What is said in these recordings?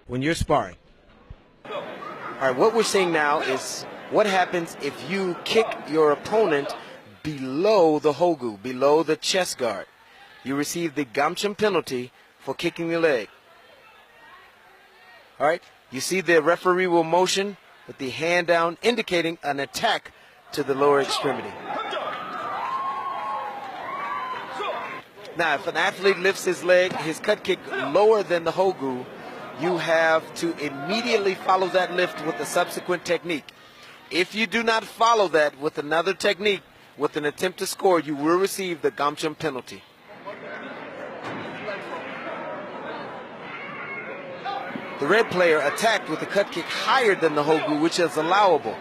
when you're sparring. All right, what we're seeing now is what happens if you kick your opponent below the hogu, below the chest guard. You receive the gamchum penalty for kicking the leg. All right, you see the referee will motion with the hand down, indicating an attack to the lower extremity. Now, if an athlete lifts his leg, his cut kick lower than the hogu, you have to immediately follow that lift with a subsequent technique. If you do not follow that with another technique, with an attempt to score, you will receive the gamchum penalty. The red player attacked with a cut kick higher than the hogu, which is allowable.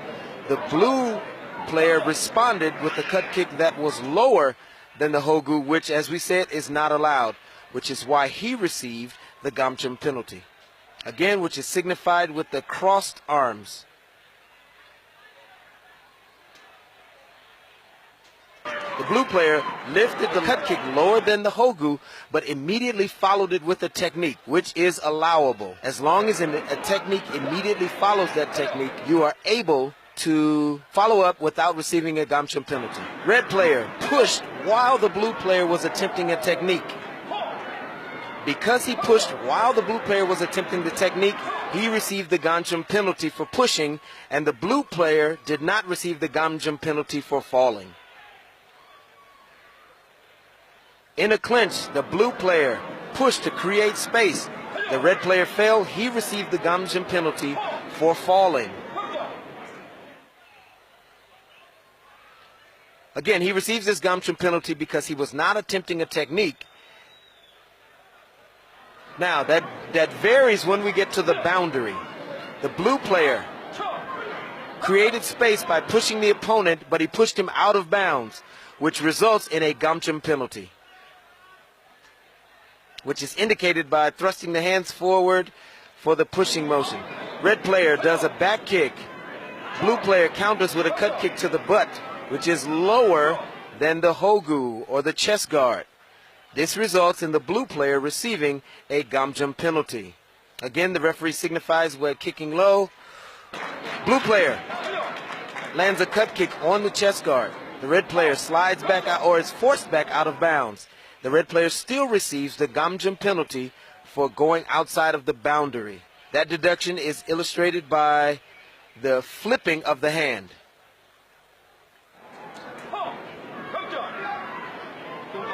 The blue player responded with a cut kick that was lower than the hogu, which, as we said, is not allowed, which is why he received the gamchum penalty. Again, which is signified with the crossed arms. The blue player lifted the cut kick lower than the hogu, but immediately followed it with a technique, which is allowable. As long as a technique immediately follows that technique, you are able to follow up without receiving a gamchum penalty. Red player pushed while the blue player was attempting a technique. Because he pushed while the blue player was attempting the technique, he received the gamchum penalty for pushing, and the blue player did not receive the gamchum penalty for falling. In a clinch, the blue player pushed to create space. The red player fell. He received the gamchum penalty for falling. Again, he receives this gamchum penalty because he was not attempting a technique. Now, that varies when we get to the boundary. The blue player created space by pushing the opponent, but he pushed him out of bounds, which results in a gamchum penalty, which is indicated by thrusting the hands forward for the pushing motion. Red player does a back kick. Blue player counters with a cut kick to the butt, which is lower than the hogu or the chest guard. This results in the blue player receiving a gamchum penalty. Again, the referee signifies we're kicking low. Blue player lands a cut kick on the chest guard. The red player slides back out or is forced back out of bounds. The red player still receives the gamchum penalty for going outside of the boundary. That deduction is illustrated by the flipping of the hand.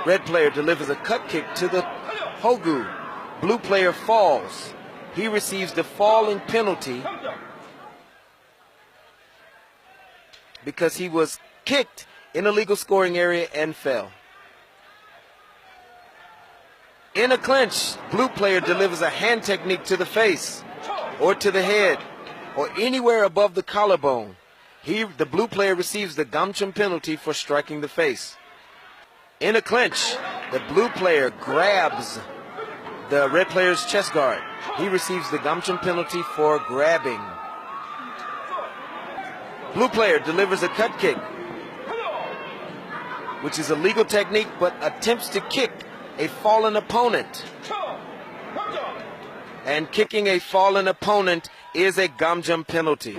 Red player delivers a cut kick to the hogu. Blue player falls. He receives the falling penalty because he was kicked in a legal scoring area and fell. In a clinch, blue player delivers a hand technique to the face or to the head or anywhere above the collarbone. The blue player receives the gamchum penalty for striking the face. In a clinch, the blue player grabs the red player's chest guard. He receives the gamchum penalty for grabbing. Blue player delivers a cut kick, which is a legal technique, but attempts to kick a fallen opponent. And kicking a fallen opponent is a gamchum penalty.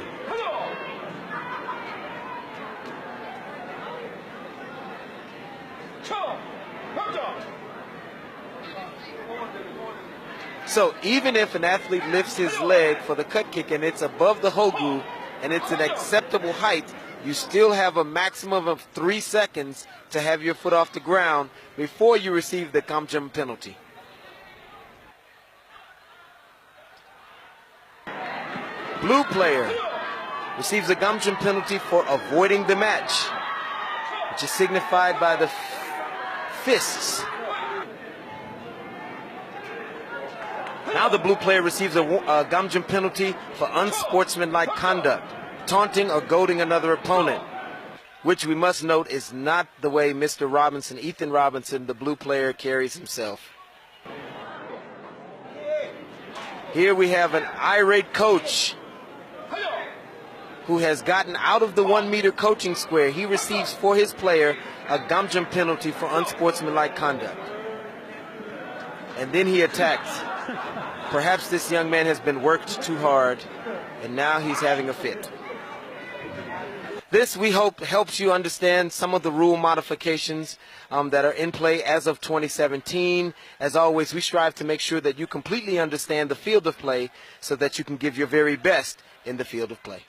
So even if an athlete lifts his leg for the cut kick and it's above the hogu and it's an acceptable height, you still have a maximum of 3 seconds to have your foot off the ground before you receive the gamchum penalty. Blue player receives a gamchum penalty for avoiding the match, which is signified by the fists. Now the blue player receives a gamchum penalty for unsportsmanlike conduct, taunting or goading another opponent, which we must note is not the way Mr. Robinson, Ethan Robinson, the blue player, carries himself. Here we have an irate coach who has gotten out of the 1 meter coaching square. He receives for his player a gamchum penalty for unsportsmanlike conduct. And then he attacks. Perhaps this young man has been worked too hard, and now he's having a fit. This, we hope, helps you understand some of the rule modifications that are in play as of 2017. As always, we strive to make sure that you completely understand the field of play so that you can give your very best in the field of play.